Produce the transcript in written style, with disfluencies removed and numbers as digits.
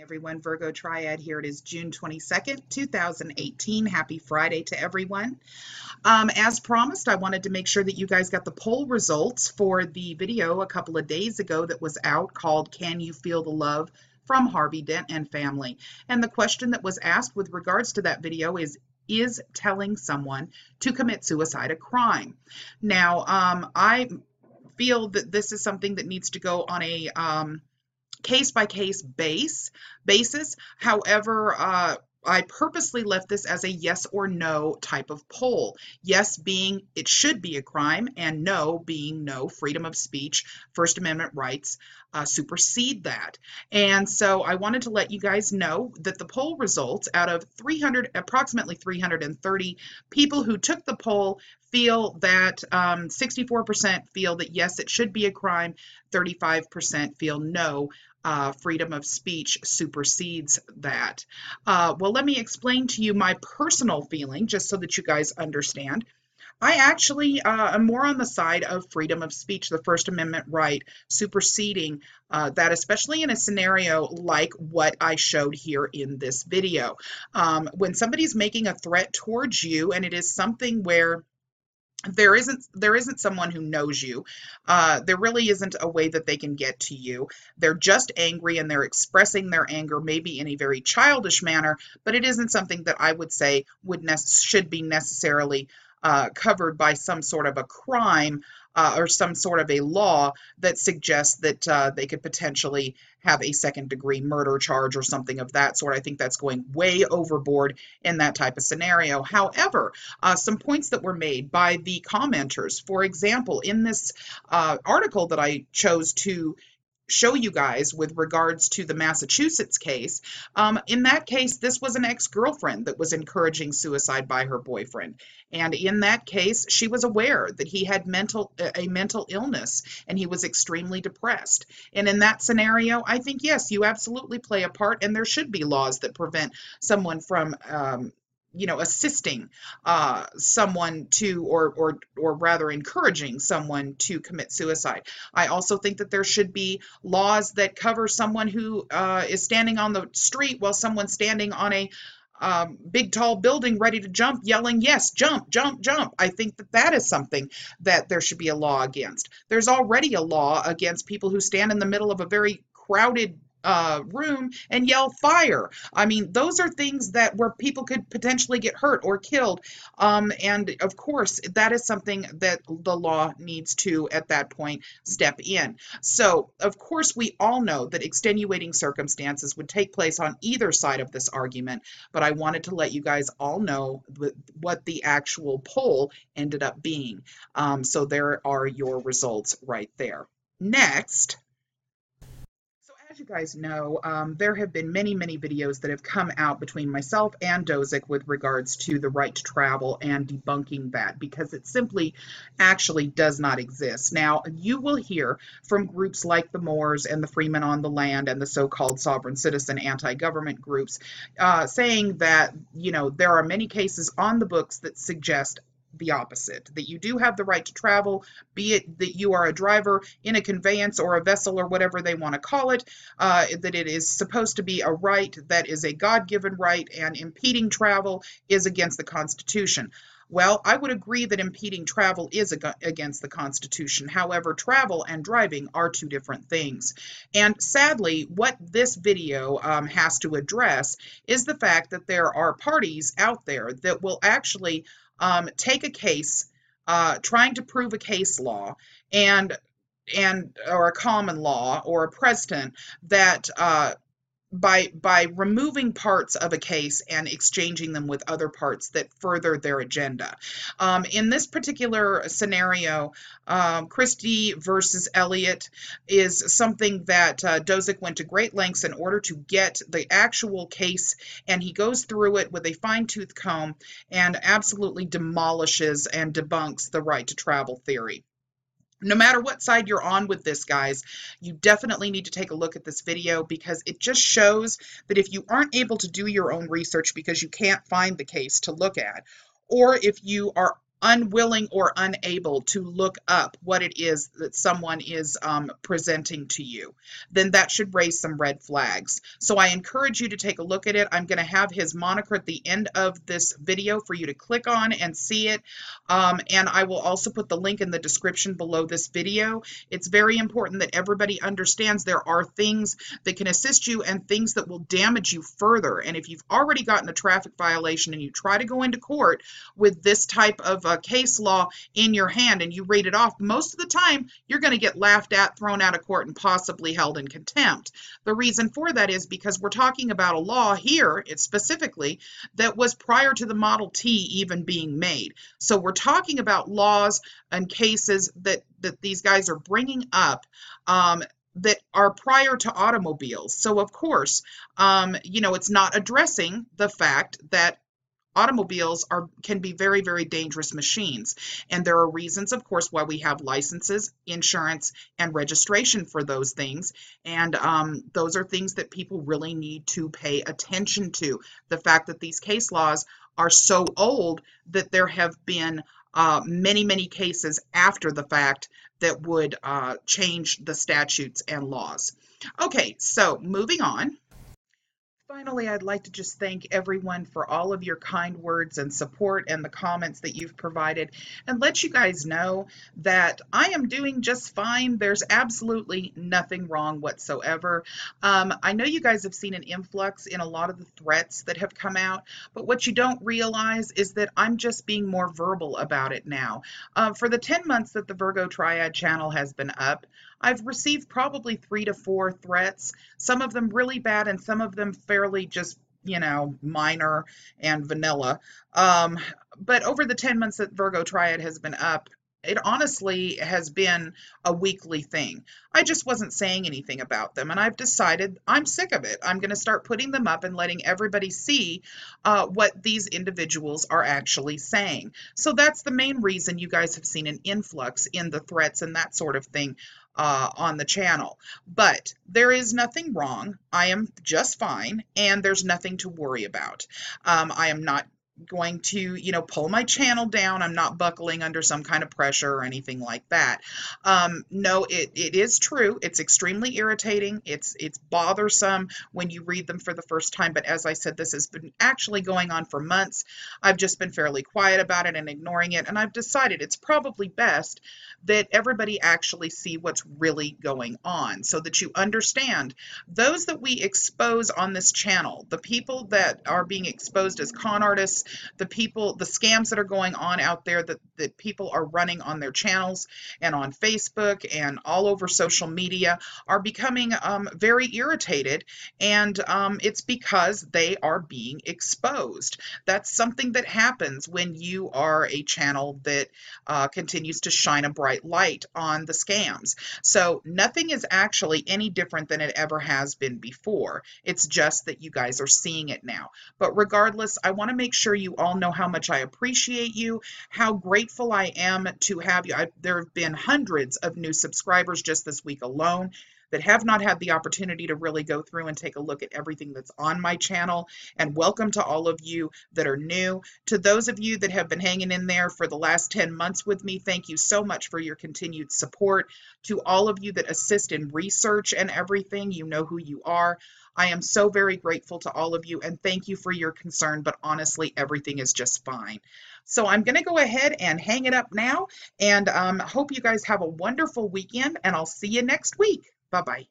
Everyone, Virgo Triad here. It is June 22nd, 2018. Happy Friday to everyone. As promised, I wanted to make sure that you guys got the poll results for the video a couple of days ago that was out called Can You Feel the Love from Harvey Dent and Family? And the question that was asked with regards to that video is telling someone to commit suicide a crime? Now, I feel that this is something that needs to go on a case-by-case basis. However, I purposely left this as a yes or no type of poll. Yes being it should be a crime, and no being no, freedom of speech, First Amendment rights supersede that. And so I wanted to let you guys know that the poll results out of approximately 330 people who took the poll feel that 64% feel that yes, it should be a crime, 35% feel no, freedom of speech supersedes that. Well, let me explain to you my personal feeling, just so that you guys understand. I actually am more on the side of freedom of speech, the First Amendment right, superseding that, especially in a scenario like what I showed here in this video. When somebody's making a threat towards you, and it is something where there isn't someone who knows you. There really isn't a way that they can get to you. They're just angry, and they're expressing their anger maybe in a very childish manner, but it isn't something that I would say should be necessarily covered by some sort of a crime or some sort of a law that suggests that they could potentially have a second-degree murder charge or something of that sort. I think that's going way overboard in that type of scenario. However, some points that were made by the commenters, for example, in this article that I chose to show you guys with regards to the Massachusetts case. In that case, this was an ex-girlfriend that was encouraging suicide by her boyfriend. And in that case, she was aware that he had a mental illness and he was extremely depressed. And in that scenario, I think, yes, you absolutely play a part, and there should be laws that prevent someone from assisting someone to, or rather encouraging someone to commit suicide. I also think that there should be laws that cover someone who is standing on the street while someone's standing on a big tall building ready to jump, yelling, yes, jump, jump, jump. I think that is something that there should be a law against. There's already a law against people who stand in the middle of a very crowded room and yell fire. I mean, those are things where people could potentially get hurt or killed. And of course, that is something that the law needs to, at that point, step in. So, of course, we all know that extenuating circumstances would take place on either side of this argument, but I wanted to let you guys all know what the actual poll ended up being. So there are your results right there. Next. As you guys know, there have been many videos that have come out between myself and Dozick with regards to the right to travel and debunking that, because it simply actually does not exist. Now, you will hear from groups like the Moors and the Freemen on the Land and the so-called sovereign citizen anti-government groups saying that, there are many cases on the books that suggest the opposite, that you do have the right to travel, be it that you are a driver in a conveyance or a vessel or whatever they want to call it, that it is supposed to be a right that is a God-given right, and impeding travel is against the Constitution. Well, I would agree that impeding travel is against the Constitution. However, travel and driving are two different things. And sadly, what this video has to address is the fact that there are parties out there that will actually take a case, trying to prove a case law or a common law or a precedent that by removing parts of a case and exchanging them with other parts that further their agenda. In this particular scenario, Christie versus Elliott is something that Dozick went to great lengths in order to get the actual case, and he goes through it with a fine-tooth comb and absolutely demolishes and debunks the right to travel theory. No matter what side you're on with this, guys, you definitely need to take a look at this video, because it just shows that if you aren't able to do your own research because you can't find the case to look at, or if you are unwilling or unable to look up what it is that someone is presenting to you, then that should raise some red flags. So I encourage you to take a look at it. I'm going to have his moniker at the end of this video for you to click on and see it. And I will also put the link in the description below this video. It's very important that everybody understands there are things that can assist you and things that will damage you further. And if you've already gotten a traffic violation and you try to go into court with this type of case law in your hand and you read it off, most of the time you're going to get laughed at, thrown out of court, and possibly held in contempt. The reason for that is because we're talking about a law here, specifically, that was prior to the Model T even being made. So we're talking about laws and cases that these guys are bringing up that are prior to automobiles. So of course, it's not addressing the fact that automobiles can be very, very dangerous machines. And there are reasons, of course, why we have licenses, insurance, and registration for those things. And those are things that people really need to pay attention to. The fact that these case laws are so old that there have been many, many cases after the fact that would change the statutes and laws. Okay, so moving on. Finally, I'd like to just thank everyone for all of your kind words and support and the comments that you've provided, and let you guys know that I am doing just fine. There's absolutely nothing wrong whatsoever. I know you guys have seen an influx in a lot of the threats that have come out, but what you don't realize is that I'm just being more verbal about it now. For the 10 months that the Virgo Triad channel has been up, I've received probably 3 to 4 threats, some of them really bad and some of them fairly just, minor and vanilla. But over the 10 months that Virgo Triad has been up, it honestly has been a weekly thing. I just wasn't saying anything about them, and I've decided I'm sick of it. I'm going to start putting them up and letting everybody see what these individuals are actually saying. So that's the main reason you guys have seen an influx in the threats and that sort of thing on the channel. But there is nothing wrong. I am just fine, and there's nothing to worry about. I am not going to, pull my channel down. I'm not buckling under some kind of pressure or anything like that. No, it is true. It's extremely irritating. It's bothersome when you read them for the first time. But as I said, this has been actually going on for months. I've just been fairly quiet about it and ignoring it. And I've decided it's probably best that everybody actually see what's really going on so that you understand those that we expose on this channel, the people that are being exposed as con artists, the scams that are going on out there that people are running on their channels and on Facebook and all over social media are becoming very irritated, and it's because they are being exposed. That's something that happens when you are a channel that continues to shine a bright light on the scams. So nothing is actually any different than it ever has been before. It's just that you guys are seeing it now. But regardless, I want to make sure you all know how much I appreciate you, how grateful I am to have you. There have been hundreds of new subscribers just this week alone that have not had the opportunity to really go through and take a look at everything that's on my channel. And welcome to all of you that are new. To those of you that have been hanging in there for the last 10 months with me, thank you so much for your continued support. To all of you that assist in research and everything, you know who you are. I am so very grateful to all of you, and thank you for your concern, but honestly, everything is just fine. So I'm going to go ahead and hang it up now, and hope you guys have a wonderful weekend, and I'll see you next week. Bye-bye.